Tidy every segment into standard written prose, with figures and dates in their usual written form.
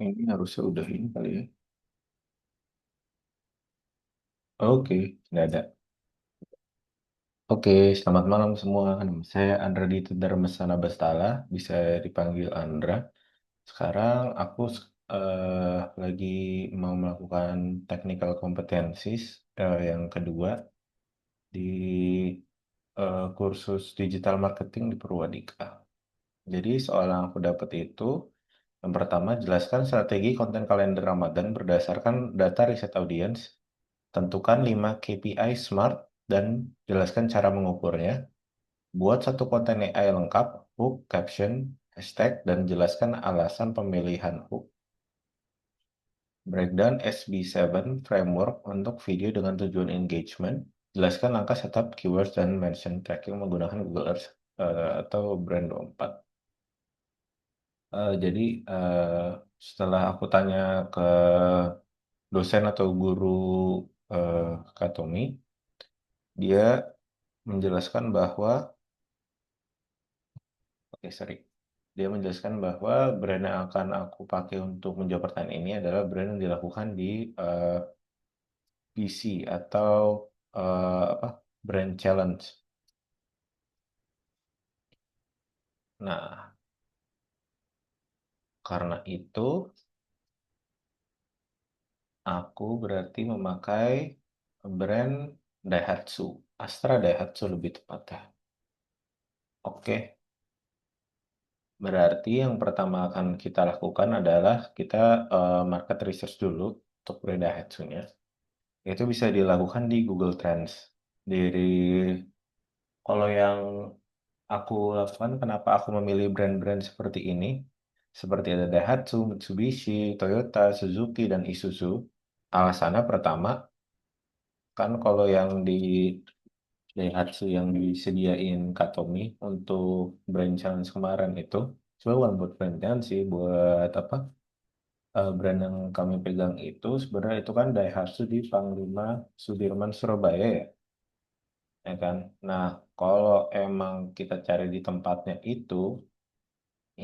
Ini harusnya udah ini kali ya. Oke, nggak ada. Oke, selamat malam semua. Nama saya Andra Dito Darmasana Bastala, bisa dipanggil Andra. Sekarang aku lagi mau melakukan technical competencies yang kedua di kursus digital marketing di Purwadika. Jadi soal yang aku dapat itu, yang pertama jelaskan strategi konten kalender Ramadan berdasarkan data riset audiens. Tentukan 5 KPI SMART dan jelaskan cara mengukurnya. Buat satu konten AI lengkap, hook, caption, hashtag, dan jelaskan alasan pemilihan hook. Breakdown SB7 framework untuk video dengan tujuan engagement. Jelaskan langkah setup, keywords, dan mention tracking menggunakan Google Earth atau Brand24. Jadi setelah aku tanya ke dosen atau guru eh, Katomi, dia menjelaskan bahwa, oke sorry, dia menjelaskan bahwa brand yang akan aku pakai untuk menjawab pertanyaan ini adalah brand yang dilakukan di eh, PC atau apa brand challenge. Nah, karena itu aku berarti memakai brand Daihatsu, Astra Daihatsu lebih tepatnya. Oke, berarti yang pertama akan kita lakukan adalah kita market research dulu untuk brand Daihatsu-nya. Itu bisa dilakukan di Google Trends. Dari kalau yang aku lakukan, kenapa aku memilih brand-brand seperti ini? Seperti ada Daihatsu, Mitsubishi, Toyota, Suzuki, dan Isuzu. Alasannya pertama, kan kalau yang di Daihatsu yang disediain Katomi untuk brand challenge kemarin itu, sebenarnya bukan buat brand challenge sih, buat apa? Brand yang kami pegang itu sebenarnya itu kan Daihatsu di Panglima Sudirman Surabaya ya. Ya kan? Nah, kalau emang kita cari di tempatnya itu,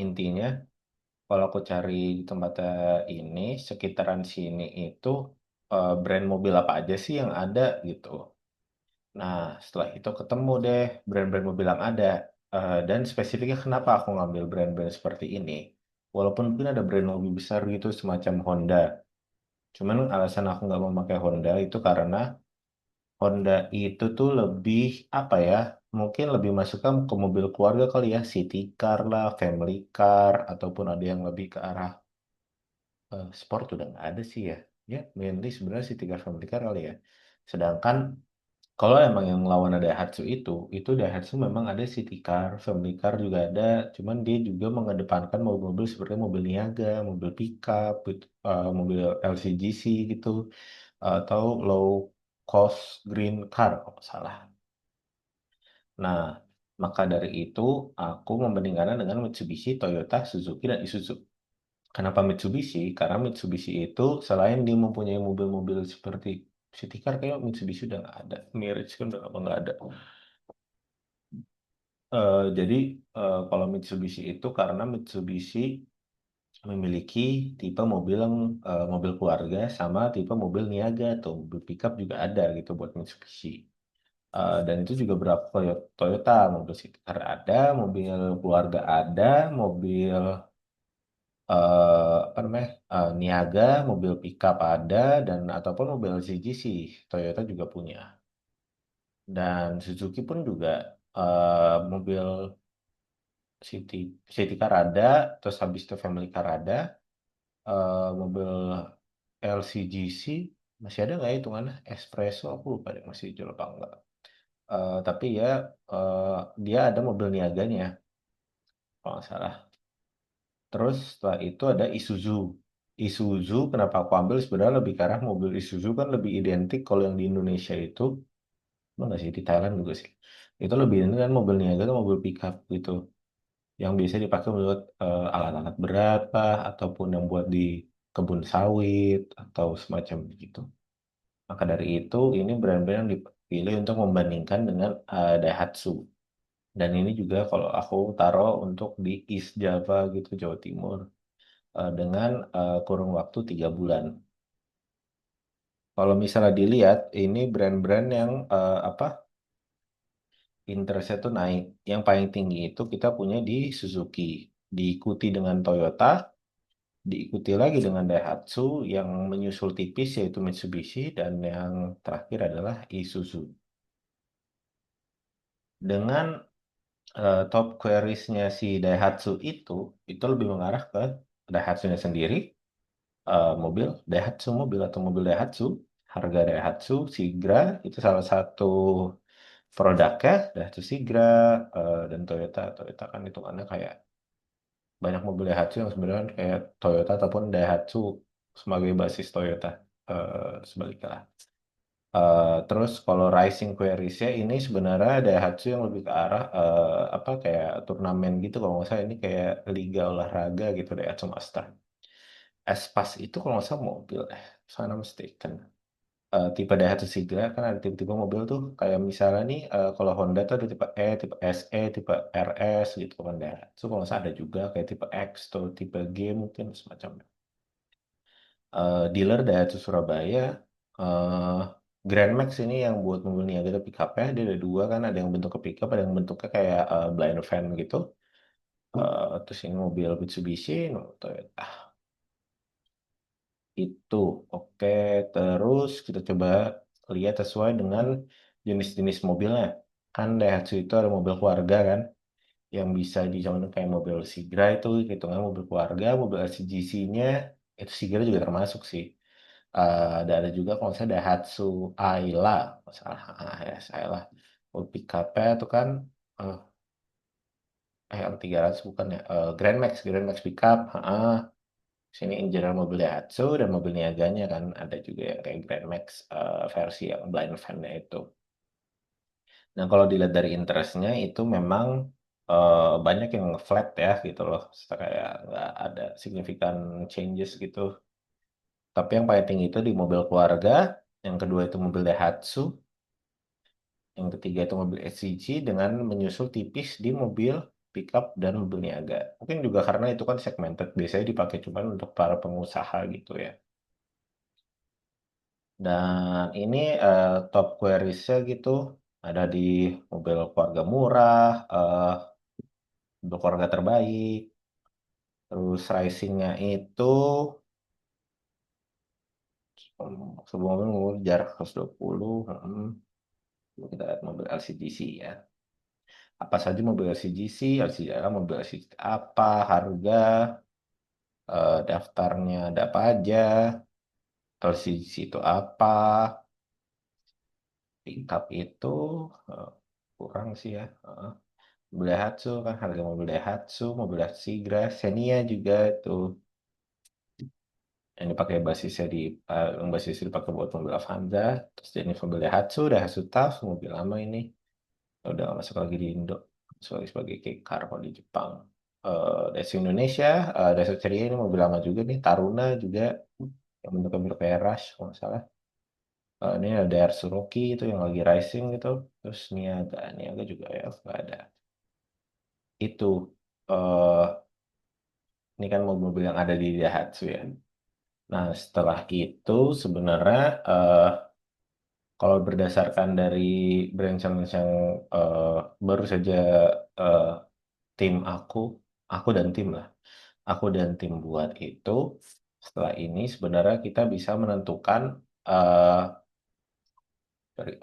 intinya kalau aku cari di tempatnya ini, sekitaran sini itu brand mobil apa aja sih yang ada gitu. Nah, setelah itu ketemu deh brand-brand mobil yang ada. Dan spesifiknya kenapa aku ngambil brand-brand seperti ini. Walaupun mungkin ada brand mobil besar gitu semacam Honda. Cuman alasan aku nggak mau pakai Honda itu karena Honda itu tuh lebih apa ya? Mungkin lebih masuk ke mobil keluarga kali ya, city car lah, family car, ataupun ada yang lebih ke arah sport udah nggak ada sih ya. Ya, mainly sebenarnya city car, family car kali ya. Sedangkan kalau emang yang lawan ada Daihatsu itu Daihatsu memang ada city car, family car juga ada. Cuman dia juga mengedepankan mobil-mobil seperti mobil niaga, mobil pickup, gitu, mobil LCGC gitu, atau low cost green car kalau nggak salah. Nah, maka dari itu aku membandingkannya dengan Mitsubishi, Toyota, Suzuki, dan Isuzu. Kenapa Mitsubishi? Karena Mitsubishi itu selain dia mempunyai mobil-mobil seperti city car, kayak Mitsubishi udah nggak ada. Mirage kan udah lama nggak ada. Jadi kalau Mitsubishi itu karena Mitsubishi memiliki tipe mobil yang mobil keluarga sama tipe mobil niaga atau mobil pickup juga ada gitu buat Mitsubishi. Dan itu juga berapa Toyota, mobil city car ada, mobil keluarga ada, mobil apa namanya niaga, mobil pickup ada, dan ataupun mobil LCGC Toyota juga punya. Dan Suzuki pun juga mobil city city car ada, terus habis itu family car ada, mobil LCGC masih ada nggak ya hitungannya? Espresso aku lupa deh masih jual apa enggak. Tapi ya eh, dia ada mobil niaganya kalau nggak salah. Terus setelah itu ada Isuzu. Isuzu kenapa aku ambil sebenarnya lebih ke arah mobil Isuzu kan lebih identik kalau yang di Indonesia itu, enggak sih di Thailand juga sih. Itu lebih identik kan mobil niaga atau mobil pickup gitu. Yang biasa dipakai buat alat-alat berat lah, ataupun yang buat di kebun sawit atau semacam begitu. Maka dari itu ini brand-brand yang dipilih untuk membandingkan dengan Daihatsu. Dan ini juga kalau aku taruh untuk di East Java gitu, Jawa Timur. dengan kurun waktu 3 bulan. Kalau misalnya dilihat, ini brand-brand yang apa interestnya tuh naik. Yang paling tinggi itu kita punya di Suzuki, diikuti dengan Toyota, diikuti lagi dengan Daihatsu, yang menyusul tipis yaitu Mitsubishi, dan yang terakhir adalah Isuzu. Dengan top queries-nya si Daihatsu itu lebih mengarah ke Daihatsu-nya sendiri, mobil Daihatsu mobil atau mobil Daihatsu, harga Daihatsu Sigra itu salah satu produknya Daihatsu Sigra, dan Toyota. Toyota kan hitungannya kayak banyak mobil Daihatsu yang sebenarnya kayak Toyota ataupun Daihatsu sebagai basis Toyota, sebaliknya lah. Terus kalau Rising Queries-nya ini sebenarnya Daihatsu yang lebih ke arah apa kayak turnamen gitu, kalau nggak salah ini kayak liga olahraga gitu, Daihatsu Master. Espas itu kalau nggak salah mobil, sana mistaken. Tipe Daihatsu Sigra kan ada tipe-tipe mobil tuh, kayak misalnya nih kalau Honda tuh ada tipe E, tipe SE, tipe RS gitu kan. Daihatsu kalau nggak salah ada juga kayak tipe X atau tipe G mungkin semacamnya. Dealer Daihatsu Surabaya, eh Grand Max ini yang buat mobil niaga ada pick up-nya, dia ada dua kan, ada yang bentuknya pickup, ada yang bentuknya kayak blind van gitu. Terus ini mobil Mitsubishi, no, Toyota. Itu, oke. Terus kita coba lihat sesuai dengan jenis-jenis mobilnya. Kan Daihatsu itu ada mobil keluarga kan, yang bisa dijamin kayak mobil Sigra itu, hitungan mobil keluarga, mobil LCGC-nya, itu Sigra juga termasuk sih. Dan ada juga kalau saya Daihatsu Ayla, masalah ya saya lah. Mobil pick up-nya itu kan eh L300 bukan ya, Grand Max pickup. Sini in general mobil Daihatsu dan mobil niaganya kan ada juga yang kayak Grand Max, versi yang blind van-nya itu. Nah kalau dilihat dari interestnya itu memang banyak yang flat ya gitu loh, kayak nggak ada significant changes gitu. Tapi yang paling tinggi itu di mobil keluarga, yang kedua itu mobil Daihatsu, yang ketiga itu mobil SCG dengan menyusul tipis di mobil pickup dan mobil niaga. Mungkin juga karena itu kan segmented, biasanya dipakai cuma untuk para pengusaha gitu ya. Dan ini top queries-nya gitu ada di mobil keluarga murah, mobil keluarga terbaik, terus racing-nya itu sebelum mobil jarak 120. Kita lihat mobil LCGC ya. Apa saja mobil LCGC, LCGC mobil LCGC apa, harga, daftarnya ada apa aja, LCGC itu apa, pickup itu eh, kurang sih ya. Mobil Daihatsu kan, harga mobil Daihatsu, mobil Daihatsu Sigra, Xenia juga itu yang dipakai basisnya yang basisnya dipakai buat mobil Avanza. Terus jenis mobil Daihatsu, Daihatsu Tough, mobil lama ini udah nggak masuk lagi di Indo, sebagai kayak car kalau di Jepang. Daihatsu Indonesia, Daihatsu Ceria ini mobil lama juga nih, Taruna juga yang bentuknya mirip kayak Rush kalau nggak salah. Ini ada Daihatsu Rocky itu yang lagi rising gitu. Terus Niaga, Niaga juga ya nggak ada. Itu eh ini kan mobil-mobil yang ada di Daihatsu ya. Nah, setelah itu sebenarnya kalau berdasarkan dari brand challenge yang eh, baru saja eh, tim aku dan tim lah, aku dan tim buat itu, setelah ini sebenarnya kita bisa menentukan eh, sorry,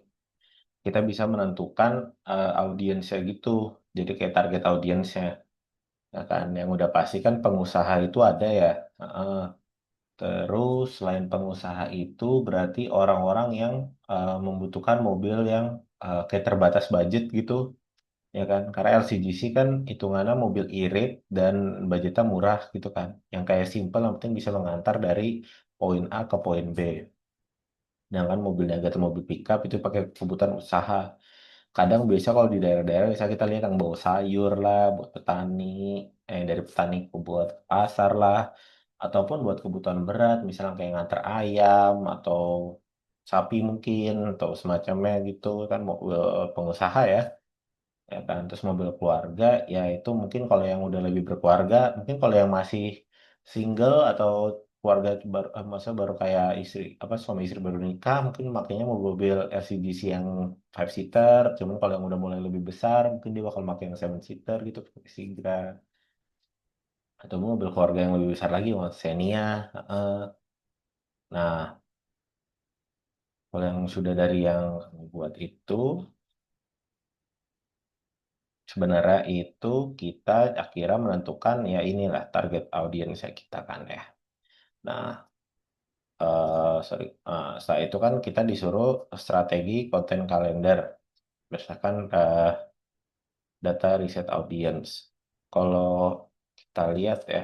kita bisa menentukan audiensnya gitu. Jadi kayak target audiensnya, ya kan? Yang udah pasti kan pengusaha itu ada ya. Heeh. Terus selain pengusaha itu berarti orang-orang yang membutuhkan mobil yang kayak terbatas budget gitu, ya kan? Karena LCGC kan hitungannya mobil irit dan budgetnya murah gitu kan. Yang kayak simple yang penting bisa mengantar dari poin A ke poin B. Sedangkan mobil niaga atau mobil pickup itu pakai kebutuhan usaha. Kadang biasa kalau di daerah-daerah bisa kita lihat yang bawa sayur lah, buat petani, dari petani ke buat pasar lah, ataupun buat kebutuhan berat, misalnya kayak nganter ayam atau sapi mungkin, atau semacamnya gitu kan, mobil pengusaha ya kan. Terus mobil keluarga, ya itu mungkin kalau yang udah lebih berkeluarga, mungkin kalau yang masih single atau keluarga baru, masa baru kayak istri apa suami istri baru nikah mungkin makanya mau mobil LCGC yang five seater, cuman kalau yang udah mulai lebih besar mungkin dia bakal pakai yang seven seater gitu pakai Sigra atau mobil keluarga yang lebih besar lagi mau Xenia. heeh. Nah, kalau yang sudah dari yang buat itu sebenarnya itu kita akhirnya menentukan ya inilah target audiens kita kan ya. Nah, sorry, setelah itu kan kita disuruh strategi konten kalender berdasarkan data riset audience. Kalau kita lihat ya,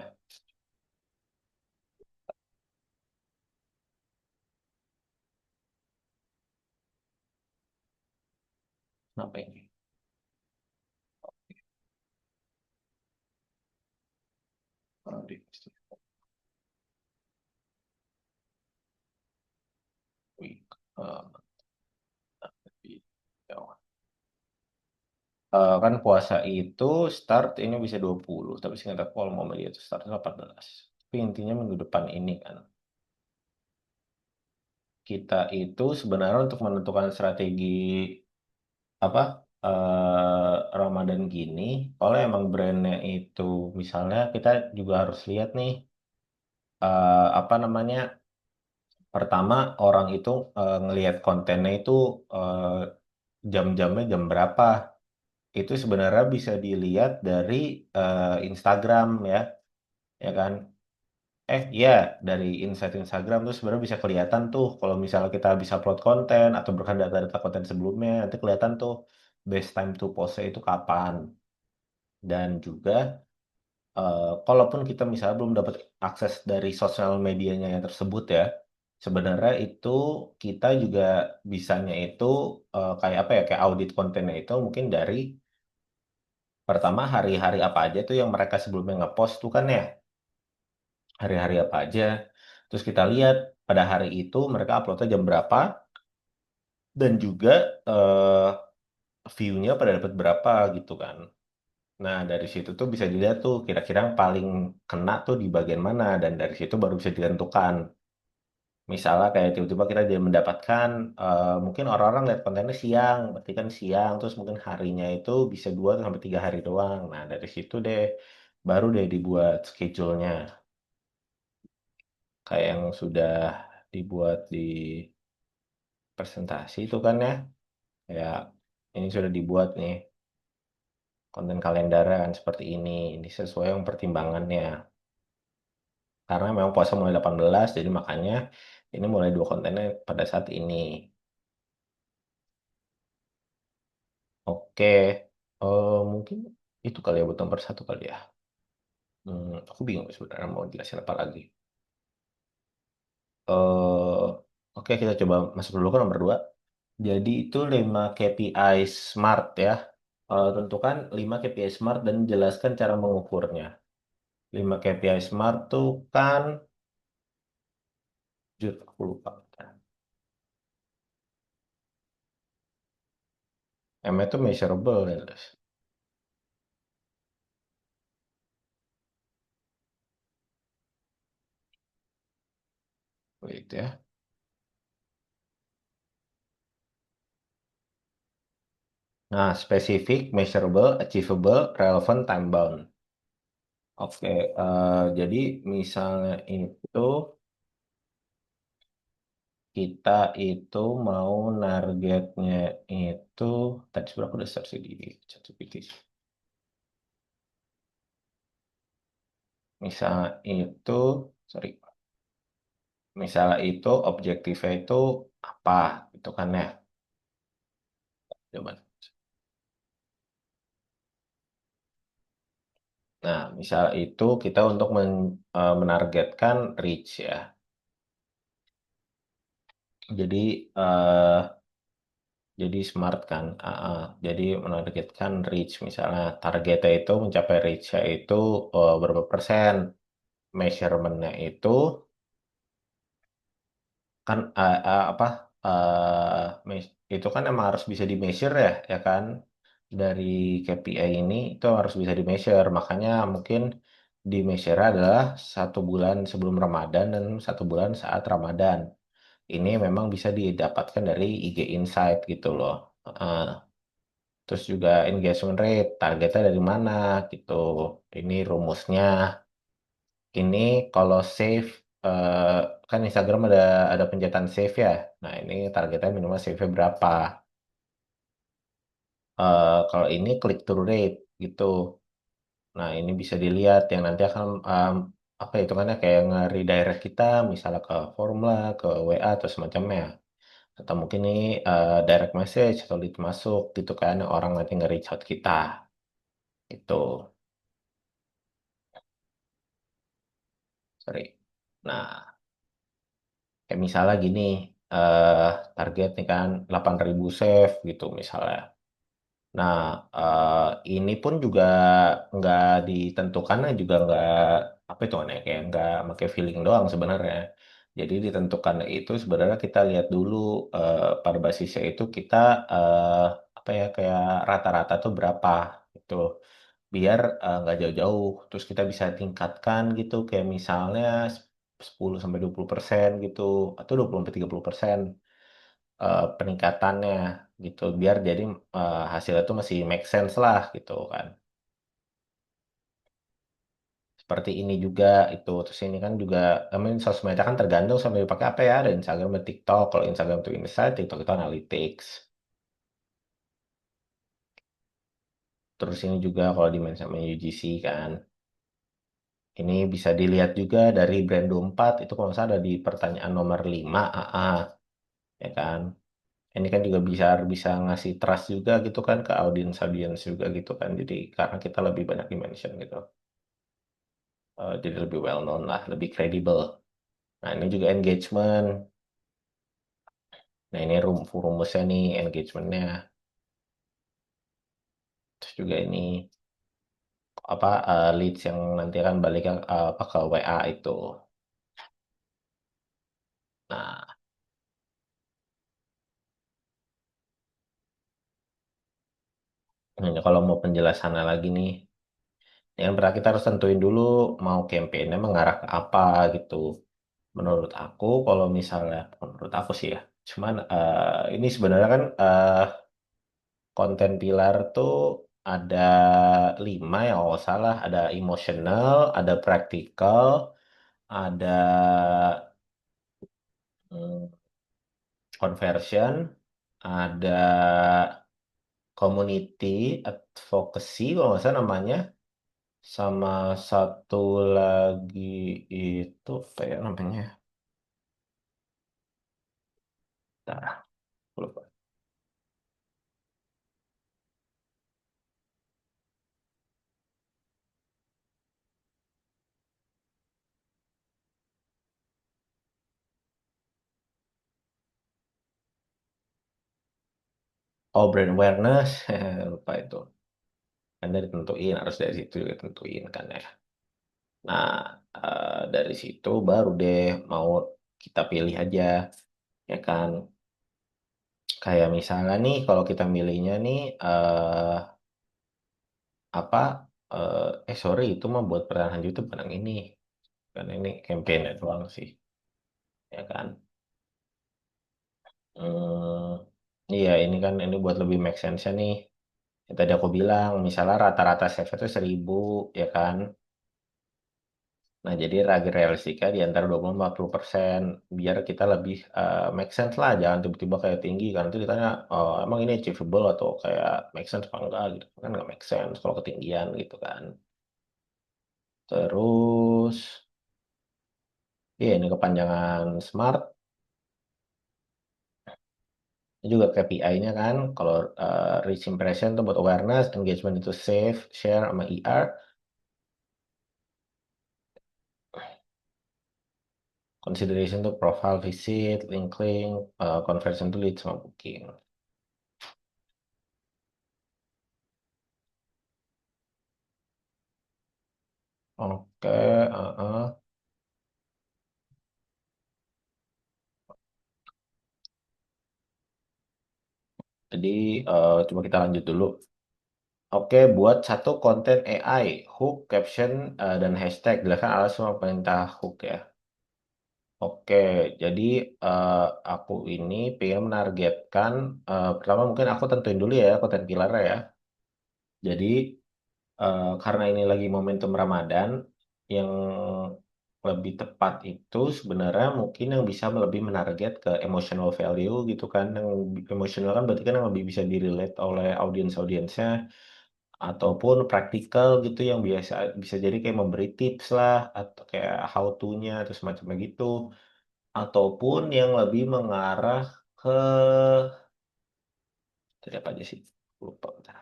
apa ini? Audience. Week, eh, di- kan puasa itu start ini bisa 20, tapi seingat aku kalau mau media itu start 18. Tapi intinya minggu depan ini kan. Kita itu sebenarnya untuk menentukan strategi apa Ramadan gini, kalau emang brandnya itu misalnya kita juga harus lihat nih apa namanya pertama orang itu ngelihat kontennya itu eh, jam-jamnya jam berapa. Itu sebenarnya bisa dilihat dari Instagram ya kan? Iya, dari insight Instagram tuh sebenarnya bisa kelihatan tuh kalau misalnya kita bisa upload konten atau berkan data-data konten sebelumnya, nanti kelihatan tuh best time to post itu kapan. Dan juga, kalaupun kita misalnya belum dapat akses dari sosial medianya yang tersebut ya, sebenarnya itu kita juga bisanya itu kayak apa ya, kayak audit kontennya itu mungkin dari pertama hari-hari apa aja tuh yang mereka sebelumnya ngepost tuh kan ya, hari-hari apa aja. Terus kita lihat pada hari itu mereka uploadnya jam berapa dan juga eh, view-nya pada dapat berapa gitu kan. Nah, dari situ tuh bisa dilihat tuh kira-kira yang paling kena tuh di bagian mana dan dari situ baru bisa ditentukan. Misalnya kayak tiba-tiba kita dia mendapatkan mungkin orang-orang lihat kontennya siang, berarti kan siang terus mungkin harinya itu bisa 2 sampai 3 hari doang. Nah, dari situ deh baru deh dibuat schedule-nya kayak yang sudah dibuat di presentasi itu kan ya. Ya, ini sudah dibuat nih konten kalender kan seperti ini sesuai yang pertimbangannya. Karena memang puasa mulai 18, jadi makanya ini mulai dua kontennya pada saat ini. Oke, mungkin itu kali ya buat nomor satu kali ya. Aku bingung sebenarnya mau jelasin apa lagi. eh oke, kita coba masuk dulu ke nomor 2. Jadi itu 5 KPI SMART ya. Tentukan 5 KPI SMART dan jelaskan cara mengukurnya. 5 KPI SMART tuh kan, jujur aku lupa. M itu measurable ya, Les. Wait ya. Nah, spesifik, measurable, achievable, relevant, time bound. Oke, jadi misalnya itu kita itu mau targetnya itu tadi sebenarnya aku udah search di ChatGPT. Misalnya itu, sorry, misalnya itu objektifnya itu apa, itu kan ya. Coba. Nah, misal itu kita untuk menargetkan reach ya. Jadi jadi smart kan. Jadi menargetkan reach misalnya targetnya itu mencapai reach-nya itu berapa persen. Measurement-nya itu kan apa itu kan emang harus bisa di measure ya kan dari KPI ini itu harus bisa di measure makanya mungkin di measure adalah 1 bulan sebelum Ramadan dan 1 bulan saat Ramadan. Ini memang bisa didapatkan dari IG Insight gitu loh. Heeh. Terus juga engagement rate, targetnya dari mana gitu. Ini rumusnya. Ini kalau save, eh, kan Instagram ada pencetan save ya. Nah ini targetnya minimal save-nya berapa. Kalau ini click through rate gitu. Nah ini bisa dilihat yang nanti akan apa hitungannya kayak nge-redirect kita misalnya ke forum lah, ke WA atau semacamnya. Atau mungkin ini direct message atau lead masuk gitu kan orang nanti nge-reach out kita. Itu. Sorry. Nah, kayak misalnya gini, eh target nih kan 8.000 save gitu misalnya. Nah, ini pun juga nggak ditentukan, juga nggak apa itu namanya kayak nggak pakai feeling doang sebenarnya. Jadi ditentukan itu sebenarnya kita lihat dulu pada basisnya itu kita eh, apa ya kayak rata-rata tuh berapa gitu. Biar nggak jauh-jauh. Terus kita bisa tingkatkan gitu kayak misalnya 10 sampai 20% gitu atau 20 sampai 30% peningkatannya gitu biar jadi hasilnya tuh masih make sense lah gitu kan seperti ini juga itu terus ini kan juga sosmed kan tergantung sampai dipakai apa ya ada Instagram dan TikTok kalau Instagram itu Insight TikTok itu Analytics terus ini juga kalau di sama UGC kan ini bisa dilihat juga dari Brand24 itu kalau nggak salah ada di pertanyaan nomor 5 AA ya kan ini kan juga bisa bisa ngasih trust juga gitu kan ke audiens-audiens juga gitu kan jadi karena kita lebih banyak di-mention gitu. Jadi lebih well known lah, lebih kredibel. Nah ini juga engagement. Nah ini rumusnya nih engagementnya. Terus juga ini apa leads yang nanti akan balik ke, apa ke WA itu. Nah ini kalau mau penjelasannya lagi nih, yang pertama kita harus tentuin dulu mau campaignnya mengarah ke apa gitu. Menurut aku kalau misalnya menurut aku sih ya, cuman ini sebenarnya kan konten pilar tuh ada 5 ya kalau nggak salah. Ada emotional, ada practical, ada mm, conversion, ada community advocacy kalau nggak salah namanya, sama satu lagi itu apa ya namanya? Nah, aku lupa. Oh, brand awareness, lupa itu. Kan dari tentuin, harus dari situ juga tentuin kan ya. Nah, dari situ baru deh mau kita pilih aja, ya kan? Kayak misalnya nih, kalau kita milihnya nih, apa, sorry, itu mah buat pertahanan YouTube bukan yang ini. Karena ini campaign doang sih, ya kan? Hmm, iya, ini kan ini buat lebih make sense nih. Yang tadi aku bilang, misalnya rata-rata save itu 1.000, ya kan? Nah, jadi lagi realistika di antara 20-40% biar kita lebih make sense lah, jangan tiba-tiba kayak tinggi kan nanti ditanya oh, emang ini achievable atau kayak make sense apa enggak gitu kan nggak make sense kalau ketinggian gitu kan. Terus ya ini kepanjangan smart ini juga KPI-nya kan kalau reach impression itu buat awareness, engagement itu save, share sama ER, consideration itu profile visit, link, conversion to lead sama booking. Oke, jadi coba kita lanjut dulu. Oke, buat satu konten AI, hook, caption, dan hashtag. Jelaskan alasan sama perintah hook ya. Oke, jadi eh, aku ini pengen menargetkan, pertama mungkin aku tentuin dulu ya konten pillarnya ya. Jadi karena ini lagi momentum Ramadan, yang lebih tepat itu sebenarnya mungkin yang bisa lebih menarget ke emotional value gitu kan. Yang emotional kan berarti kan yang lebih bisa direlate oleh audiens-audiensnya ataupun praktikal gitu yang biasa bisa jadi kayak memberi tips lah atau kayak how to-nya atau semacamnya gitu ataupun yang lebih mengarah ke tadi apa aja sih? Lupa bentar.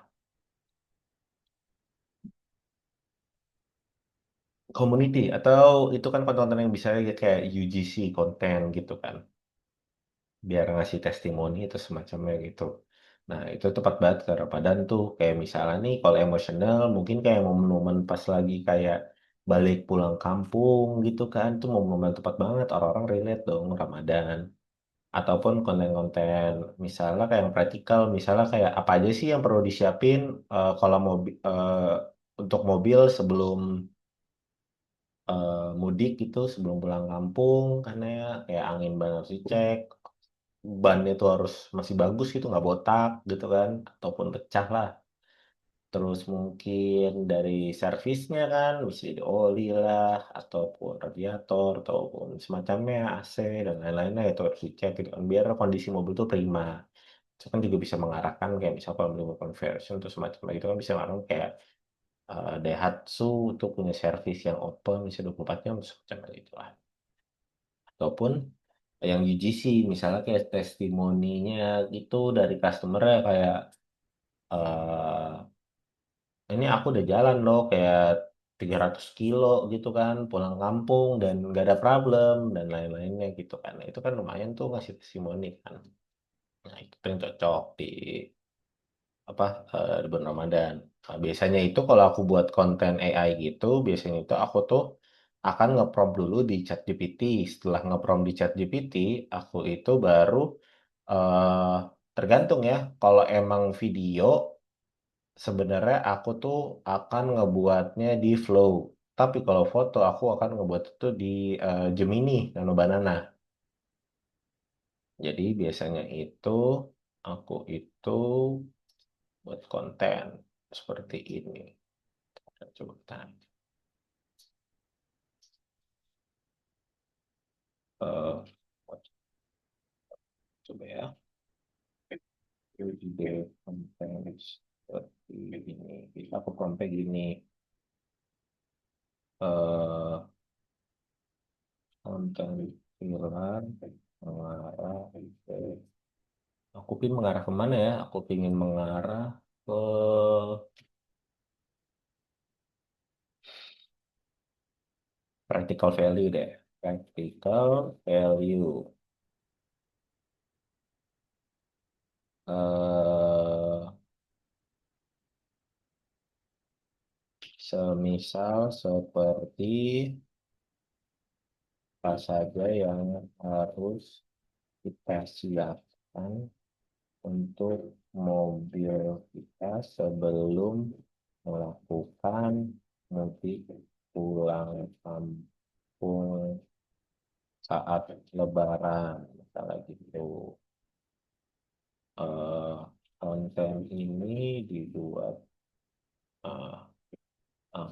Community atau itu kan konten-konten yang bisa kayak UGC konten gitu kan biar ngasih testimoni itu semacamnya gitu. Nah itu tepat banget ke Ramadan tuh kayak misalnya nih kalau emosional mungkin kayak momen-momen pas lagi kayak balik pulang kampung gitu kan tuh momen-momen tepat banget orang-orang relate dong Ramadan ataupun konten-konten misalnya kayak yang praktikal misalnya kayak apa aja sih yang perlu disiapin kalau mobil untuk mobil sebelum mudik gitu sebelum pulang kampung karena ya kayak angin ban harus dicek bannya itu harus masih bagus gitu nggak botak gitu kan ataupun pecah lah terus mungkin dari servisnya kan bisa di oli lah ataupun radiator ataupun semacamnya AC dan lain-lainnya itu harus dicek gitu kan biar kondisi mobil tuh prima itu kan juga bisa mengarahkan kayak misal kalau beli mobil conversion atau semacamnya itu kan bisa mengarahkan kayak Daihatsu itu punya servis yang open bisa 24 jam semacam itu lah ataupun yang UGC misalnya kayak testimoninya gitu dari customer ya kayak eh ini aku udah jalan loh kayak 300 kilo gitu kan pulang kampung dan nggak ada problem dan lain-lainnya gitu kan. Nah, itu kan lumayan tuh ngasih testimoni kan. Nah, itu tuh yang cocok di apa di bulan Ramadan. Nah, biasanya itu kalau aku buat konten AI gitu, biasanya itu aku tuh akan nge-prompt dulu di ChatGPT. Setelah nge-prompt di ChatGPT, aku itu baru eh tergantung ya. Kalau emang video, sebenarnya aku tuh akan ngebuatnya di Flow. Tapi kalau foto, aku akan ngebuat itu di Gemini, Nano Banana. Jadi biasanya itu aku itu buat konten seperti ini. Coba kita eh, coba ya. Ide konten seperti ini. Bisa aku prompt gini. eh konten viral mengarah ke aku pin mengarah kemana ya? Aku pingin mengarah ke practical value deh. Practical value. eh Semisal seperti apa saja yang harus kita siapkan untuk mobil kita sebelum melakukan mudik pulang kampung saat Lebaran, misalnya gitu. Eh, Konten ini dibuat eh, eh,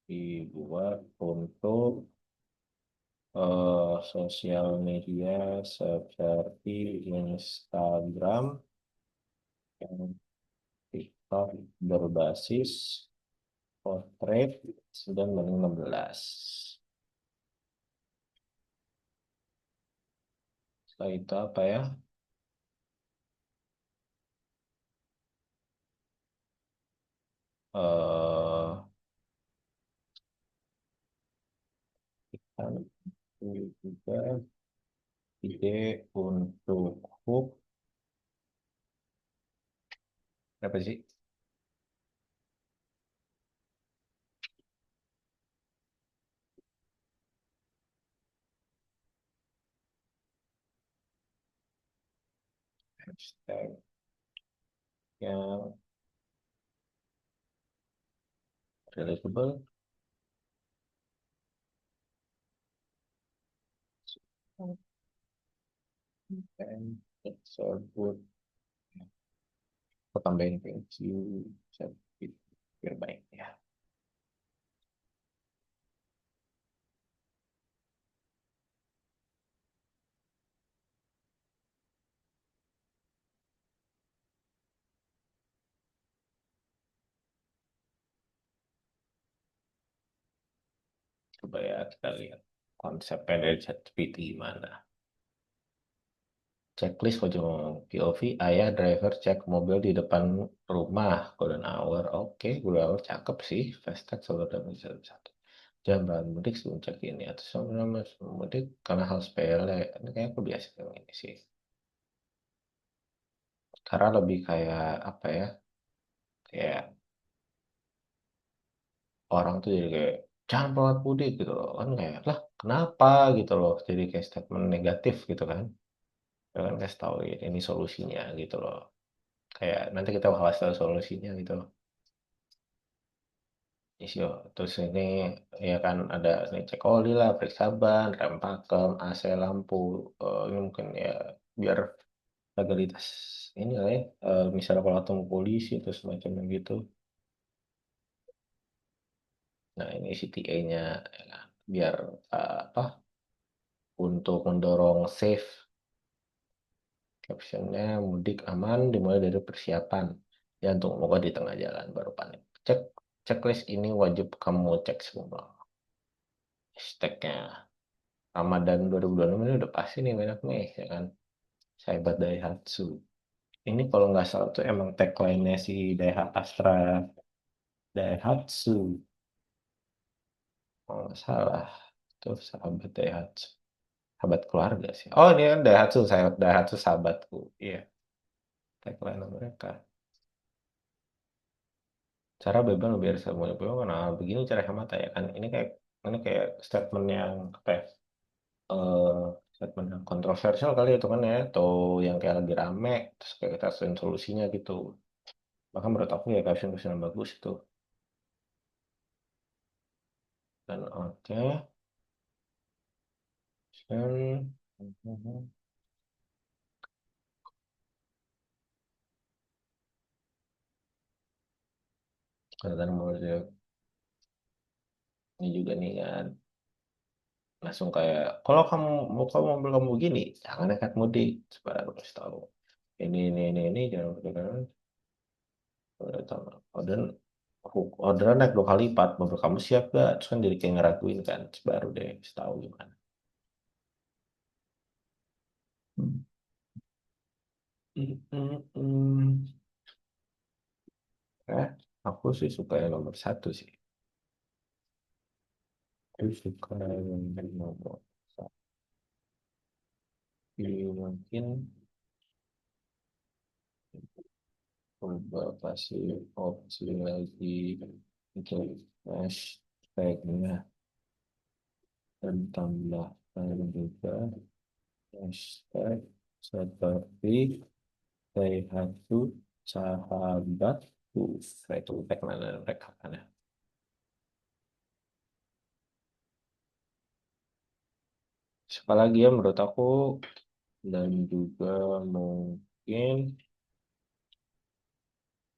dibuat untuk sosial media seperti Instagram yang TikTok berbasis portrait 9/16. Setelah itu apa ya? Eh, kan itu juga ide untuk hook apa sih? Hashtagnya relatable, and it's a good. Aku tambahin thank you, biar baik ya. Coba ya kita lihat konsepnya dari ChatGPT gimana. Checklist ujung POV, ayah driver cek mobil di depan rumah, golden hour, oke, golden hour cakep sih, fast tag selalu dan bisa satu. Jam berangkat mudik sebelum cek ini, atau sebelum mudik karena hal sepele, ini kayaknya aku biasa yang ini sih. Karena lebih kayak, apa ya, kayak orang tuh jadi kayak, jangan berangkat mudik gitu loh, kan kayak, lah kenapa gitu loh, jadi kayak statement negatif gitu kan. Ya kan kasih tahu ini solusinya gitu loh. Kayak nanti kita bakal kasih tahu solusinya gitu. Isyo. Terus ini ya kan ada nih cek oli lah, periksa ban, rem pakem, AC lampu. Ini mungkin ya biar legalitas ini lah ya. Misalnya kalau ketemu polisi terus semacamnya gitu. Nah ini CTA-nya ya kan. Biar apa? Untuk mendorong safe captionnya mudik aman dimulai dari persiapan. Ya untuk mogok di tengah jalan baru panik. Cek checklist ini wajib kamu cek semua. Hashtagnya Ramadan 2026 ini udah pasti nih banyak nih ya kan. Sahabat Daihatsu. Ini kalau nggak salah tuh emang tagline-nya si Daihatsu Astra Daihatsu. Kalau nggak salah. Tuh sahabat Daihatsu. Sahabat keluarga sih. Oh ini kan Daihatsu, sahabat Daihatsu sahabatku. Iya, tagline mereka. Cara bebas biar semuanya bebas karena begini cara hemat ya kan. Ini kayak statement yang apa ya? eh statement yang kontroversial kali itu kan ya, atau yang kayak lagi rame, terus kayak kita cariin solusinya gitu. Bahkan menurut aku ya caption-caption yang bagus itu. Dan oke, dan kelihatan mulai ini juga nih kan, langsung kayak, kalau kamu mobil kamu gini, jangan nekat mudik. Supaya aku kasih tahu. Ini, jangan mudik. Orderan orderan naik 2 kali lipat, mobil kamu siap gak? Terus kan jadi kayak ngeraguin kan, terus baru deh kasih tahu gimana. Eh, aku sih suka yang nomor satu sih. Aku suka yang nomor satu. Mungkin coba kasih opsi lagi untuk hashtagnya dan tambahkan juga hashtag seperti Daihatsu sahabatku. Nah, itu tagline mereka kan ya. Siapa lagi ya menurut aku, dan juga mungkin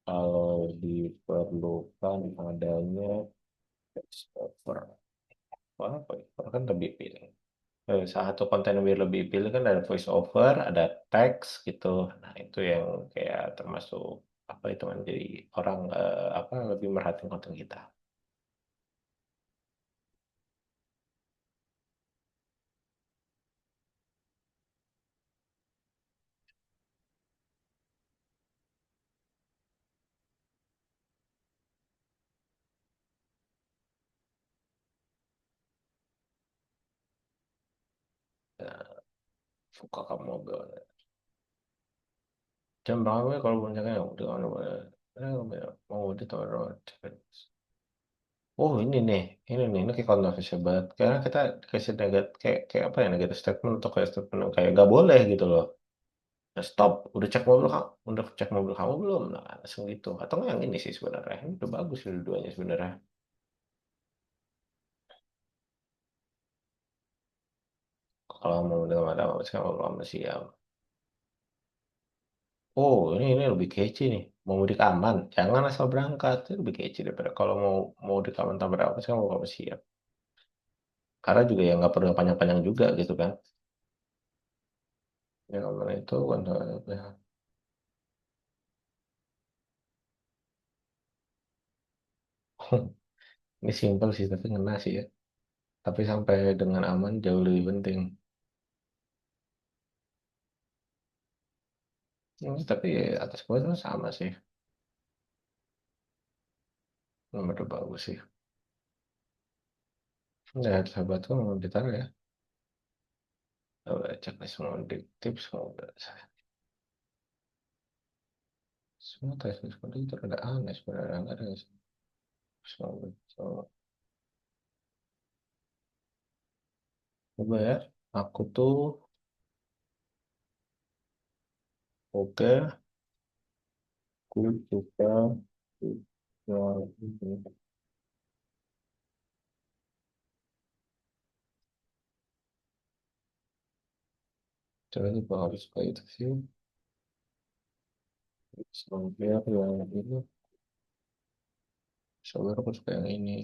kalau diperlukan adanya voice over. Apa ya? Kalau kan lebih pilih. Salah satu konten yang lebih pilih kan ada voice over, ada teks gitu. Nah itu yang kayak termasuk apa itu kan jadi orang apa lebih merhatiin konten kita. Nah, suka kamu mobil. Jam berapa ya kalau puncaknya udah mau di road. Oh ini kayak kontroversial banget. Karena kita kasih negatif kayak apa ya negatif statement atau kayak statement yang kayak gak boleh gitu loh. Nah, stop, udah cek mobil kamu belum? Nah, langsung gitu. Atau nggak yang ini sih sebenarnya, ini udah bagus dua-duanya sebenarnya. kalau mau dengan ada apa sekarang sama siap. Oh, ini lebih kece nih. Mau mudik aman, jangan asal berangkat. Itu lebih kece daripada kalau mau mudik aman tanpa berapa sekarang mau siap. Karena juga ya nggak perlu yang panjang-panjang juga gitu kan. Yang aman itu kan ini simpel sih tapi ngena sih ya. Tapi sampai dengan aman jauh lebih penting. Tapi ya, atas bawah itu sama sih. Nomor udah bagus sih. Ya, sahabat tuh mau ditaruh ya. Coba cek nih semua di tips mau udah. Semua tes seperti itu ada aneh sebenarnya nggak ada sih. So, coba ya. Aku tuh oke. Aku suka yang ini. Coba juga harus kayak itu sih. Sampai yang ini. Soalnya aku suka yang ini.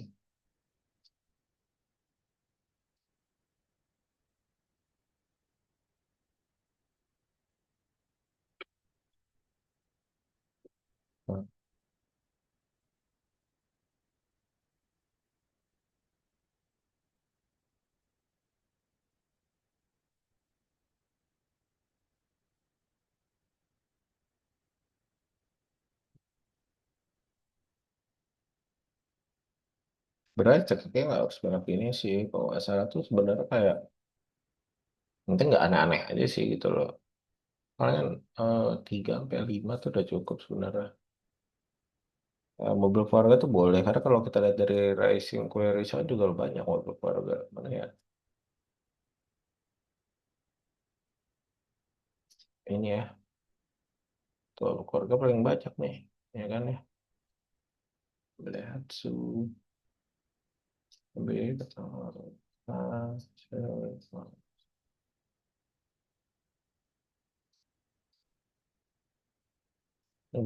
Nah, berarti ceknya nggak harus banyak ini sih. Kalau nggak salah tuh sebenarnya kayak mungkin nggak aneh-aneh aja sih gitu loh. Palingan 3 sampai 5 tuh udah cukup sebenarnya. Mobil keluarga tuh boleh karena kalau kita lihat dari Rising Query juga banyak mobil keluarga. Mana ya? Ini ya, tuh keluarga paling banyak nih, ya kan ya. Daihatsu, B,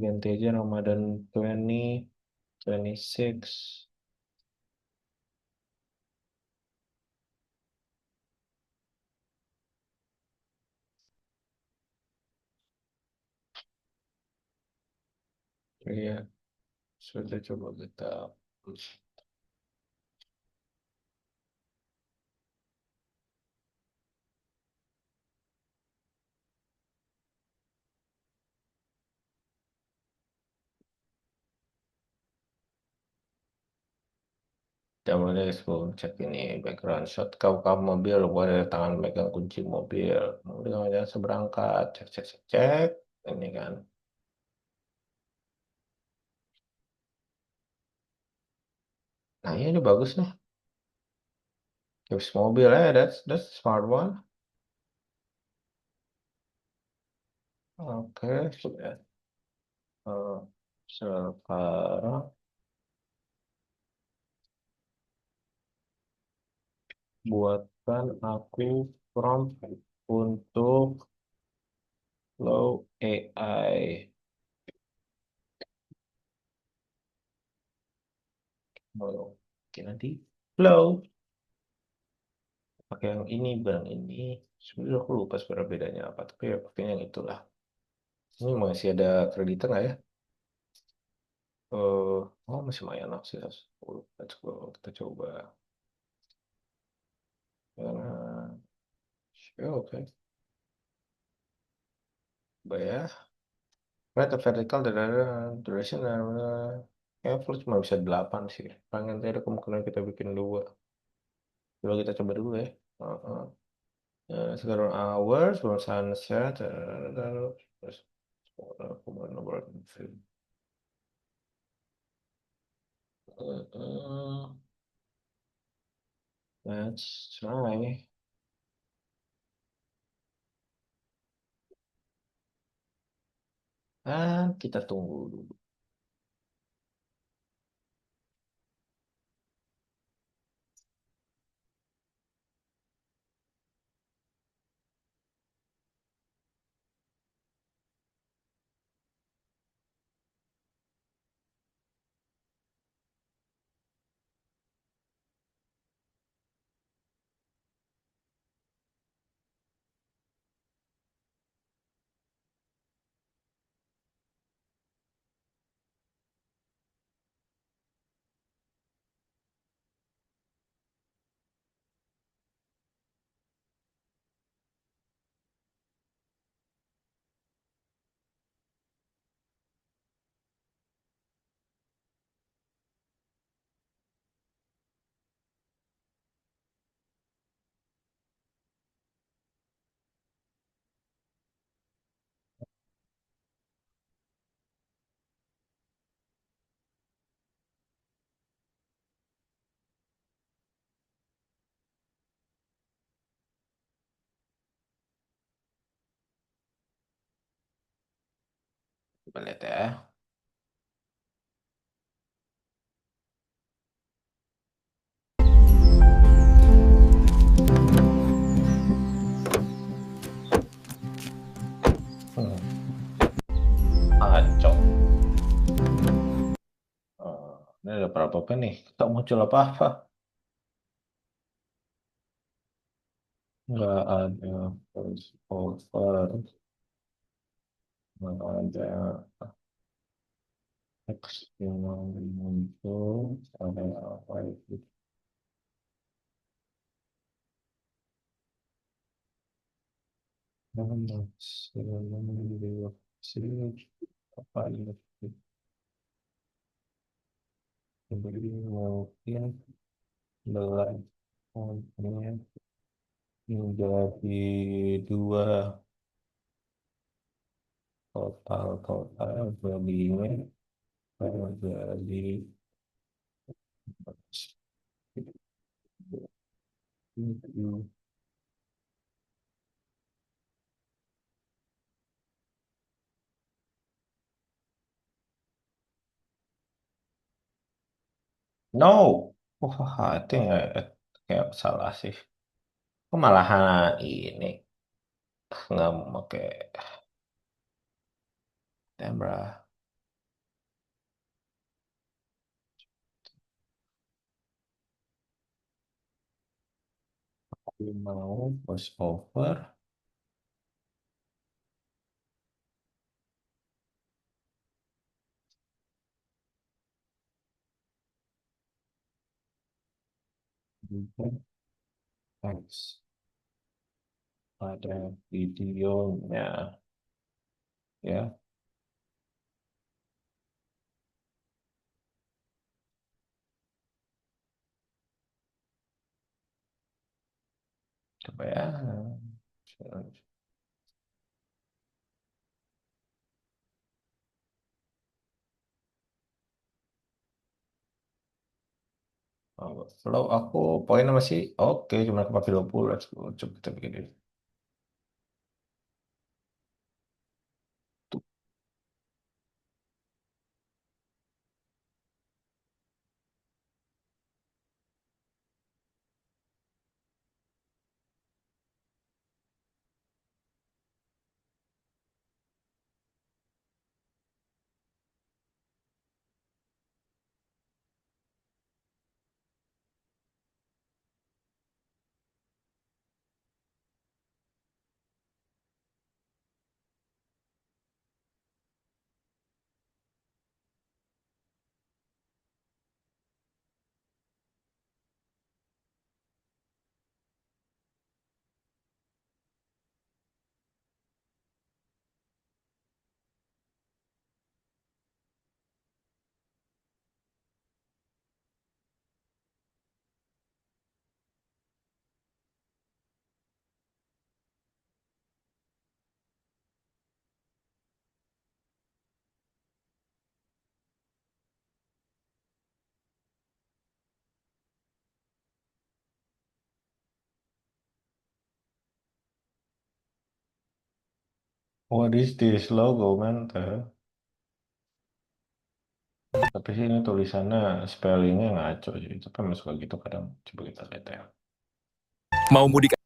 ganti aja Ramadan 20, 26. Iya, sudah coba kita. Kita mulai sebelum cek ini background shot kau mobil, gua dari tangan megang kunci mobil. Udah jangan seberangkat, cek cek cek cek. Ini kan. Nah ini bagus nih. Tips mobil ya, that's smart one. Oke, sudah. Eh, Sekarang buatkan aku prompt untuk Flow AI. Oke, nanti Flow. Pakai yang ini, barang ini. Sebenarnya aku lupa sebenarnya bedanya apa, tapi ya pakainya yang itulah. Ini masih ada kreditor nggak ya? Oh, masih lumayan lah sih. Let's go. Kita coba. Karena, ya oke. Coba ya. Right of vertical duration ya full cuma bisa 8 sih. Paling nanti ada kemungkinan kita bikin 2. Coba kita coba dulu ya. Heeh. Sekarang hours, baru sunset, terus nomor. Let's try. Kita tunggu dulu. Coba lihat ya. Hmm, Acok. Ini ada berapa nih? Tak muncul apa-apa. Nggak ada voice over. Nggak ada teks yang muncul. Ada apa itu? Apa ini? Mungkin belakangnya menjadi dua total jadinya menjadi no. Wah, itu kayak salah sih. Kok malahan ini nggak memakai Tembra. Aku mau voice over. Teks ada videonya ya. Coba ya. Flow aku poinnya masih oke, cuma aku pakai 20. Coba kita bikin ini. What is this logo, man? Tapi sih ini tulisannya spellingnya ngaco sih. Tapi emang suka gitu kadang. Coba kita lihat ya. Mau mudik,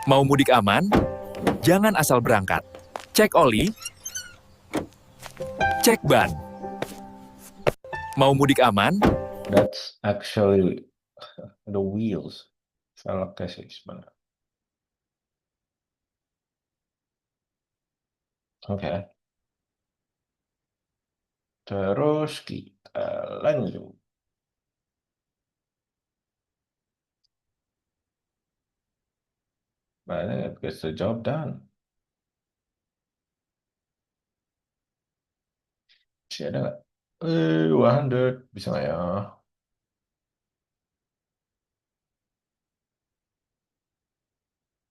mau mudik aman? Jangan asal berangkat. Cek oli, cek ban. Mau mudik aman? That's actually the wheels. Velgnya sih sebenarnya. Oke. Terus kita lanjut. Nah, it gets the job done. Masih ada nggak? 100. Bisa nggak ya?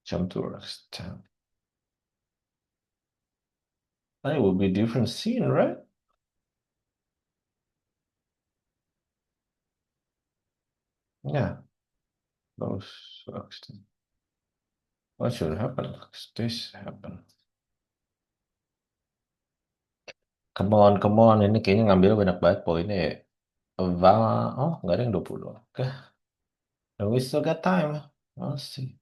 Jump to next time. It will be a different scene, right? Yeah. Those accident. What should happen? This happen. Come on, ini kayaknya ngambil banyak banget poinnya ya. Val, oh nggak ada yang 20 doang. Oke, and we still got time. Masih.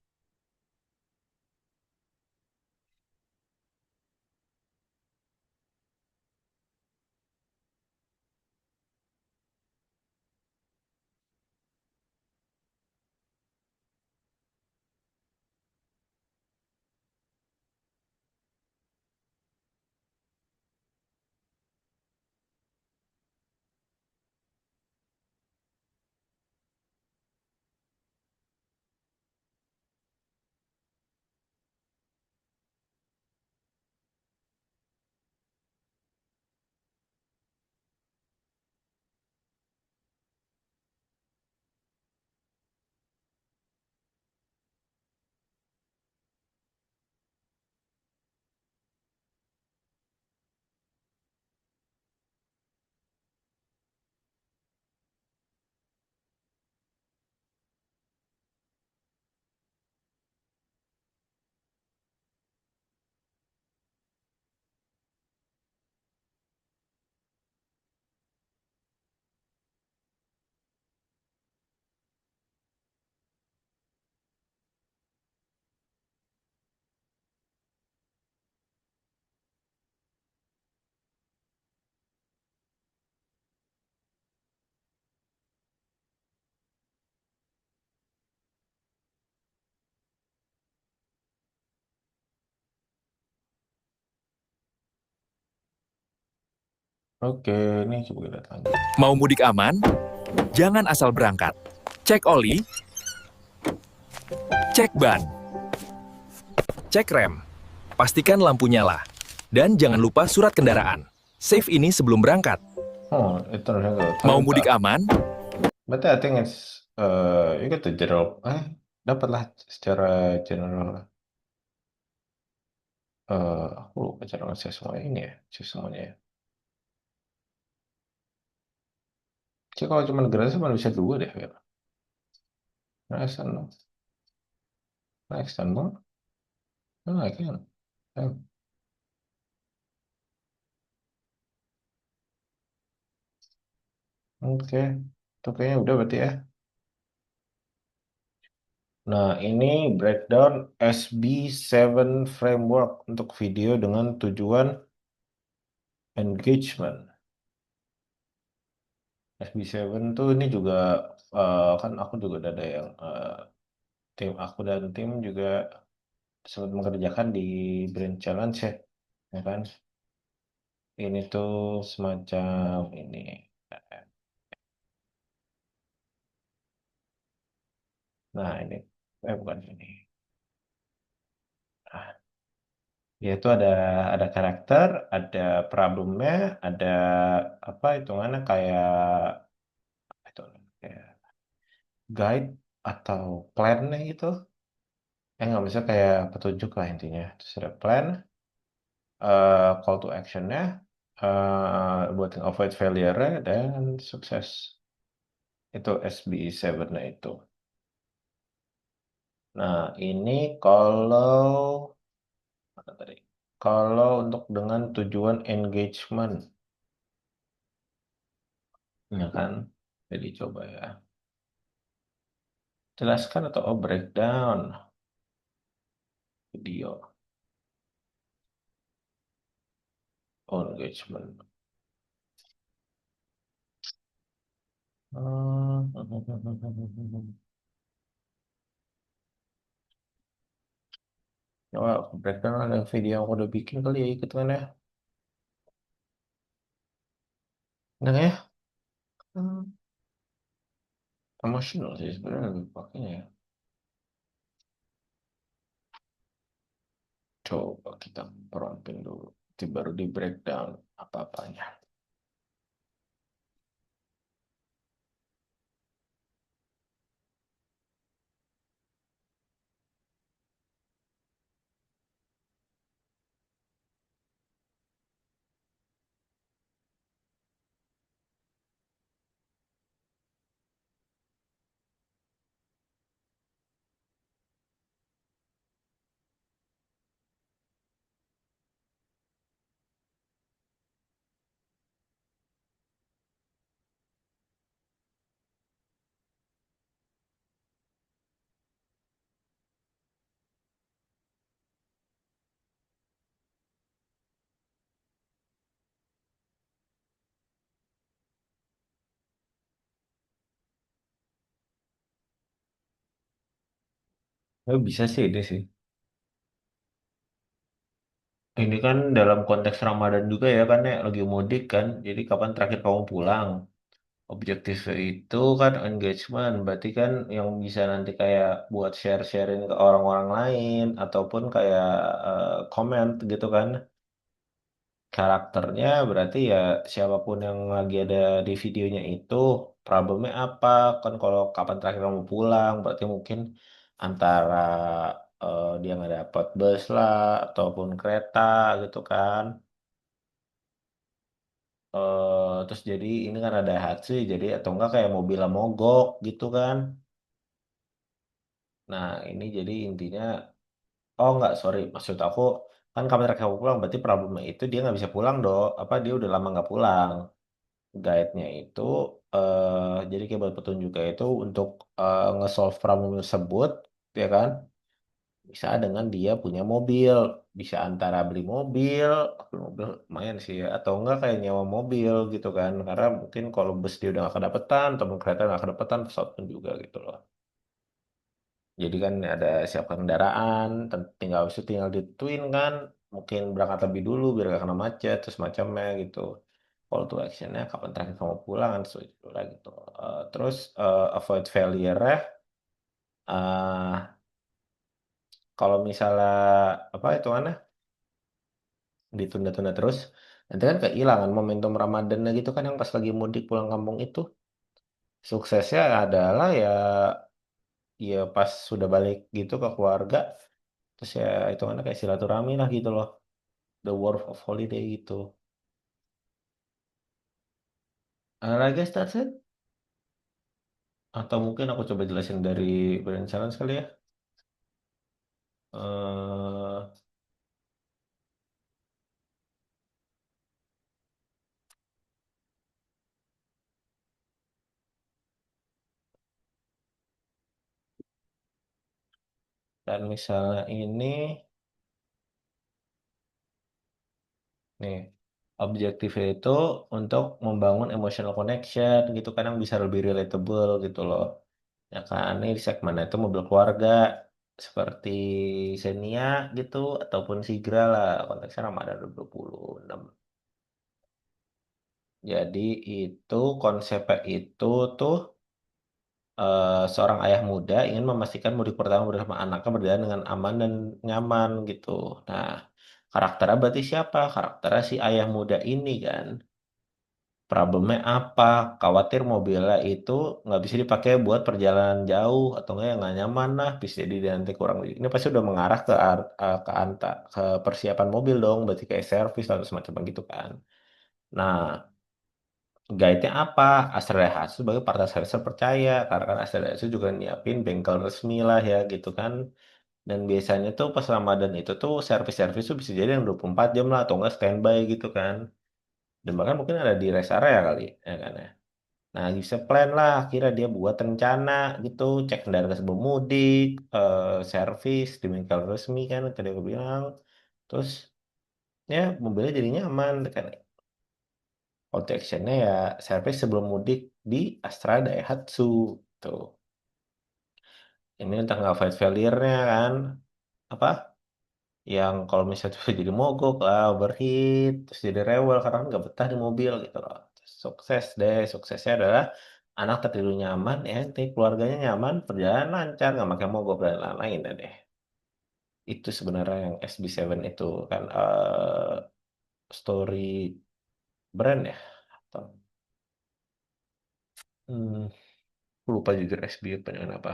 Oke, ini coba kita lihat lanjut. Mau mudik aman? Jangan asal berangkat. Cek oli, cek ban, cek rem. Pastikan lampu nyala. Dan jangan lupa surat kendaraan. Save ini sebelum berangkat. Oh, it turns out. Mau mudik aman? But I think it's you get the general. Dapatlah secara general. Aku lupa cara nge semua ini ya, save semuanya ya. Cuma kalau cuma gratis cuma bisa dua deh, ya. Next one, next one, no, I can. Oke, itu kayaknya udah berarti ya. Nah, ini breakdown SB7 framework untuk video dengan tujuan engagement. SB7 tuh ini juga kan aku juga udah ada yang tim aku dan tim juga sempat mengerjakan di Brain Challenge ya, ya kan? Ini tuh semacam ini. Nah, ini bukan ini. Nah, dia itu ada karakter, ada problemnya, ada apa hitungannya kayak apa itu kayak guide atau plan-nya gitu. Nggak bisa kayak petunjuk lah intinya. Terus ada plan, call to action-nya, buat avoid failure dan sukses. Itu SBE7-nya itu. Nah, ini kalau mana tadi? Kalau untuk dengan tujuan engagement, ya kan? Jadi coba ya. Jelaskan atau breakdown video engagement. Hmm. Coba breakdown ada video yang aku udah bikin kali ya ikut kan ya. Nah ya. Hmm. Emotional sih sebenarnya lebih pakainya ya. Coba kita prompting dulu. Nanti baru di breakdown apa-apanya. Bisa sih ini sih. Ini kan dalam konteks Ramadan juga ya kan ya lagi mudik kan. Jadi kapan terakhir kamu pulang? Objektif itu kan engagement, berarti kan yang bisa nanti kayak buat share-sharing ke orang-orang lain ataupun kayak comment gitu kan. Karakternya berarti ya siapapun yang lagi ada di videonya itu problemnya apa? Kan kalau kapan terakhir kamu pulang berarti mungkin antara dia nggak dapat bus lah ataupun kereta gitu kan. Terus jadi ini kan ada Hatsu jadi atau enggak kayak mobilnya mogok gitu kan. Nah, ini jadi intinya, oh enggak, sorry, maksud aku, kan kapan terakhir kamu pulang, berarti problemnya itu dia nggak bisa pulang dong, apa dia udah lama nggak pulang. Guide-nya itu, jadi kayak buat petunjuknya itu untuk nge-solve problem tersebut, ya kan, bisa dengan dia punya mobil, bisa antara beli mobil lumayan sih ya, atau enggak kayak nyewa mobil gitu kan, karena mungkin kalau bus dia udah nggak kedapetan, atau kereta nggak kedapetan, pesawat pun juga gitu loh. Jadi kan ada siapkan kendaraan, tinggal habis itu tinggal dituin kan, mungkin berangkat lebih dulu biar gak kena macet, terus macamnya gitu. Call to actionnya kapan terakhir kamu pulang kan, so, itu lah gitu. Terus avoid failure ya, kalau misalnya apa itu mana ditunda-tunda terus, nanti kan kehilangan momentum Ramadan gitu kan yang pas lagi mudik pulang kampung itu. Suksesnya adalah ya ya pas sudah balik gitu ke keluarga, terus ya itu kan kayak silaturahmi lah gitu loh. The World of Holiday gitu. I guess that's it. Atau mungkin aku coba jelasin dari Brand Challenge kali ya. eh dan misalnya ini, nih, objektifnya itu untuk membangun emotional connection gitu kan yang bisa lebih relatable gitu loh. Ya kan, ini di segmen itu mobil keluarga seperti Xenia gitu ataupun Sigra lah konteksnya Ramadan 2026. Jadi itu konsepnya itu tuh seorang ayah muda ingin memastikan mudik pertama bersama anaknya berjalan dengan aman dan nyaman gitu. Nah, karakternya berarti siapa? Karakternya si ayah muda ini kan. Problemnya apa? Khawatir mobilnya itu nggak bisa dipakai buat perjalanan jauh atau enggak yang nggak nyaman lah. Bisa jadi dia nanti kurang. Ini pasti udah mengarah ke ke persiapan mobil dong. Berarti kayak servis atau semacam gitu kan. Nah, guide-nya apa? Astrada Hatsu sebagai partner service terpercaya karena kan Astrada Hatsu juga nyiapin bengkel resmi lah ya gitu kan. Dan biasanya tuh pas Ramadan itu tuh servis-servis tuh bisa jadi yang 24 jam lah atau enggak standby gitu kan. Dan bahkan mungkin ada di rest area kali ya kan ya. Nah, bisa plan lah kira dia buat rencana gitu, cek kendaraan sebelum mudik, servis di bengkel resmi kan tadi aku bilang. Terus ya mobilnya jadi nyaman kan. Call to actionnya ya servis sebelum mudik di Astra Daihatsu tuh. Ini untuk nggak fight failure-nya kan. Apa? Yang kalau misalnya tuh jadi mogok lah, overheat, terus jadi rewel karena kan nggak betah di mobil gitu loh. Sukses deh, suksesnya adalah anak tertidur nyaman, ya, nanti keluarganya nyaman, perjalanan lancar, nggak pakai mogok dan lain-lain deh. Itu sebenarnya yang SB7 itu kan story brand ya. Atau, hmm, aku lupa jujur SB panjangan apa.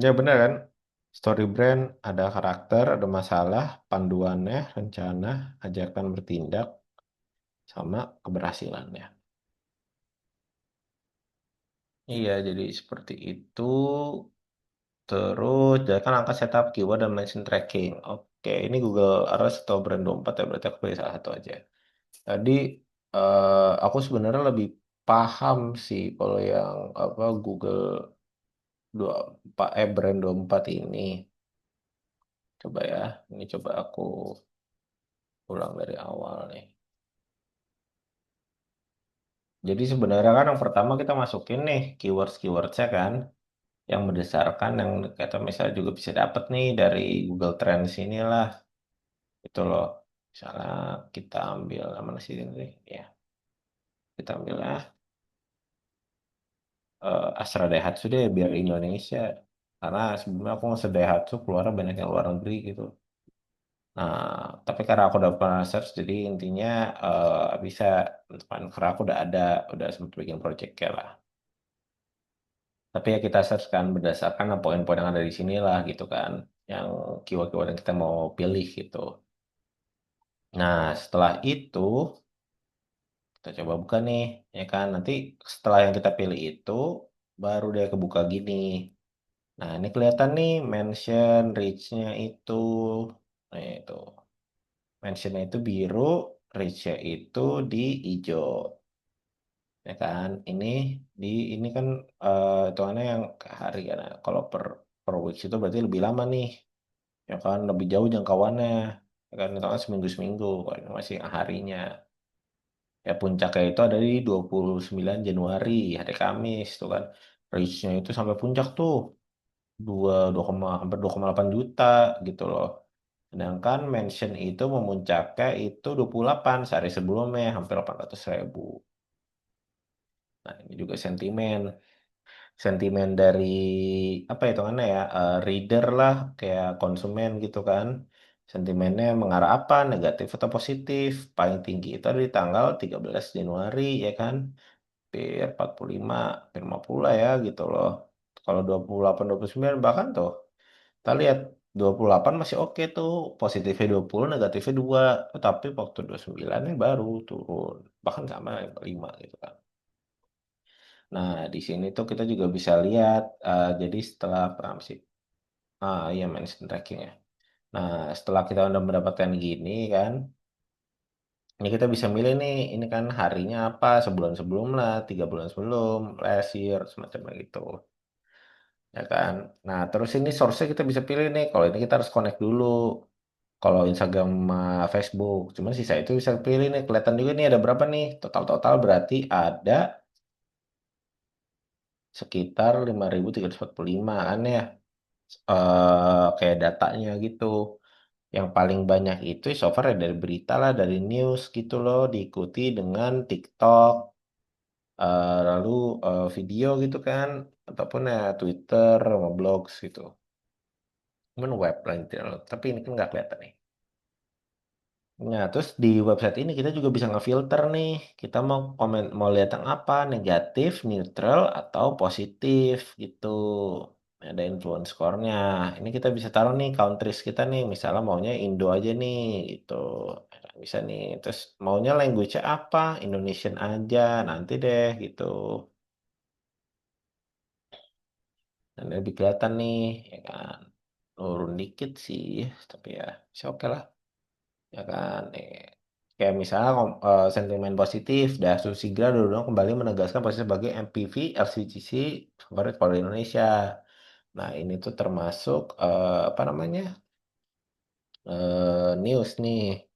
Ya benar kan? Story brand ada karakter, ada masalah, panduannya, rencana, ajakan bertindak, sama keberhasilannya. Iya, jadi seperti itu. Terus, ya kan angka setup keyword dan mention tracking. Oke, ini Google Ads atau Brand 24 ya, berarti aku pilih salah satu aja. Tadi aku sebenarnya lebih paham sih kalau yang apa Google brand 24 ini. Coba ya, ini coba aku ulang dari awal nih. Jadi sebenarnya kan yang pertama kita masukin nih keywords-keywordsnya kan, yang berdasarkan yang kata misalnya juga bisa dapat nih dari Google Trends inilah, itu loh. Misalnya kita ambil mana sih ini, ya kita ambil Astra Daihatsu deh biar Indonesia. Karena sebelumnya aku nggak Daihatsu keluar banyak yang luar negeri gitu. Nah, tapi karena aku udah pernah search, jadi intinya bisa teman karena aku udah sempat bikin project lah. Tapi ya kita search kan berdasarkan poin-poin yang ada di sini lah gitu kan, yang keyword-keyword yang kita mau pilih gitu. Nah, setelah itu kita coba buka nih, ya kan. Nanti setelah yang kita pilih itu, baru dia kebuka gini. Nah, ini kelihatan nih mention reach-nya itu. Nah, itu. Mention-nya itu biru, reach-nya itu di hijau. Ya kan? Ini kan hitungannya yang ke hari kan. Nah, kalau per weeks itu berarti lebih lama nih. Ya kan? Lebih jauh jangkauannya. Ya kan? Hitungannya seminggu-seminggu. Kalau ini masih harinya. Ya puncaknya itu ada di 29 Januari, hari Kamis tuh kan. Reach-nya itu sampai puncak tuh. 2, 2, hampir 2,8 juta gitu loh. Sedangkan mention itu memuncaknya itu 28 sehari sebelumnya hampir 800.000. Nah, ini juga sentimen. Sentimen dari apa hitungannya ya, reader lah, kayak konsumen gitu kan. Sentimennya mengarah apa? Negatif atau positif? Paling tinggi itu ada di tanggal 13 Januari ya kan. Hampir 45, hampir 50 lah ya gitu loh. Kalau 28, 29 bahkan tuh kita lihat 28 masih oke tuh, positifnya 20, negatifnya 2. Tapi waktu 29 ini baru turun. Bahkan sama yang 5 gitu kan. Nah, di sini tuh kita juga bisa lihat, jadi setelah apa sih? Iya mention tracking ya. Nah, setelah kita udah mendapatkan gini kan, ini kita bisa milih nih, ini kan harinya apa, sebulan sebelum lah, 3 bulan sebelum, last year, semacam gitu. Ya kan? Nah, terus ini source-nya kita bisa pilih nih, kalau ini kita harus connect dulu. Kalau Instagram sama Facebook, cuman sisa itu bisa pilih nih, kelihatan juga nih ada berapa nih, total-total berarti ada sekitar 5.345 kan ya, kayak datanya gitu. Yang paling banyak itu so far ya dari berita lah, dari news gitu loh, diikuti dengan TikTok, lalu video gitu kan, ataupun ya Twitter sama blogs gitu. Cuman web lah intinya, tapi ini kan nggak kelihatan nih. Nah, terus di website ini kita juga bisa ngefilter nih. Kita mau komen, mau lihat yang apa, negatif, neutral, atau positif gitu. Ada influence score-nya. Ini kita bisa taruh nih countries kita nih. Misalnya maunya Indo aja nih gitu. Nah, bisa nih. Terus maunya language-nya apa? Indonesian aja. Nanti deh gitu. Dan lebih kelihatan nih, ya kan. Turun dikit sih, tapi ya bisa oke lah. Ya kan kayak misalnya sentimen positif Dasu Sigra dulu dong kembali menegaskan posisi sebagai MPV LCGC favorit kalau di Indonesia. Nah ini tuh termasuk apa namanya news nih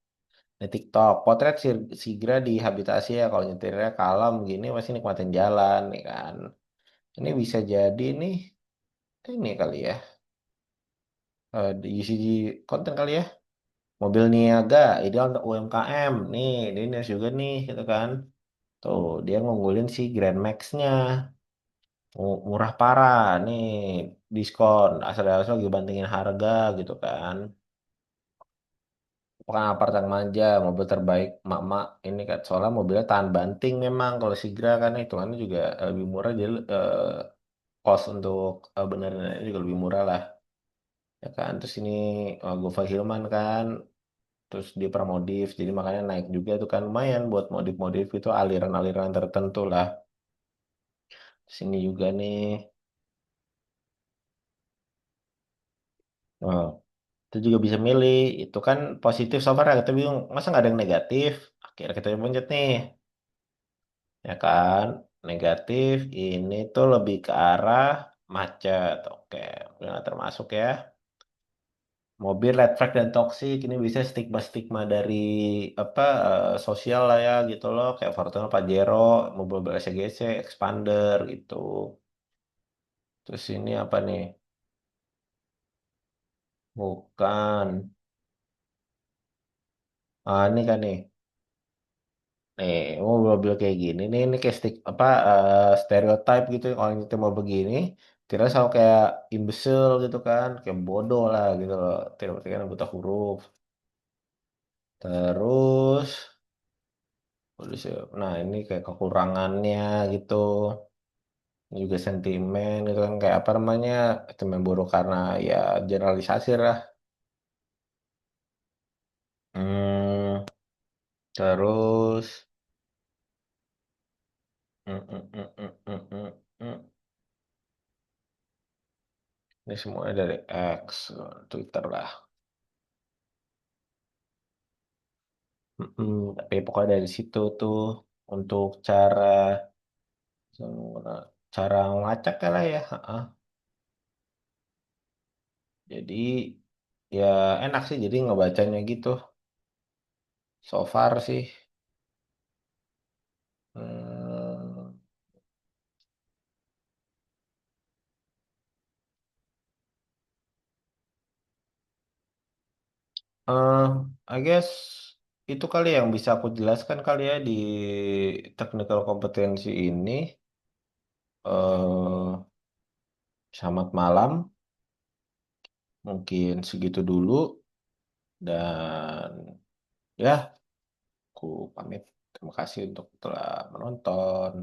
di TikTok potret Sigra di habitasi ya kalau nyetirnya kalem gini masih nikmatin jalan nih kan. Ini bisa jadi nih ini kali ya, di UCG konten kali ya, mobil niaga ideal untuk UMKM nih ini news juga nih gitu kan. Tuh, dia ngunggulin si Grand Max-nya. Murah parah nih, diskon. Asal-asal lagi bantingin harga gitu kan. Bukan apart yang manja, mobil terbaik mak-mak ini kan. Soalnya mobilnya tahan banting memang. Kalau Sigra kan hitungannya juga lebih murah. Jadi cost untuk benerin juga lebih murah lah. Ya kan, terus ini Gova Hilman kan. Terus dia pramodif, jadi makanya naik juga tuh kan lumayan buat modif-modif itu aliran-aliran tertentu lah. Sini juga nih. Oh. Itu juga bisa milih. Itu kan positif so far ya. Kita bingung, masa nggak ada yang negatif? Akhirnya kita pencet nih. ya kan? Negatif ini tuh lebih ke arah macet. Oke, nggak termasuk ya. Mobil red flag dan toxic ini bisa stigma-stigma dari apa sosial lah ya gitu loh, kayak Fortuner Pajero, mobil BSGC, Expander gitu. Terus ini apa nih? Bukan. Ah, ini kan nih. Nih, mobil kayak gini nih, ini kayak apa stereotype gitu. Orang itu mau begini, kira selalu kayak imbecile gitu kan, kayak bodoh lah gitu loh. Tidak berarti kan buta huruf. Terus, nah ini kayak kekurangannya gitu. Ini juga sentimen gitu kan, kayak apa namanya, sentimen buruk karena ya generalisasi lah. Hmm, terus, mm, mm, mm, mm, mm, mm, mm. Ini semuanya dari X, Twitter lah. Tapi pokoknya dari situ tuh untuk cara ngelacak lah ya. Heeh. Jadi ya enak sih jadi ngebacanya gitu. So far sih. Hmm, eh, I guess itu kali yang bisa aku jelaskan kali ya di technical kompetensi ini. Selamat malam, mungkin segitu dulu dan ya aku pamit. Terima kasih untuk telah menonton.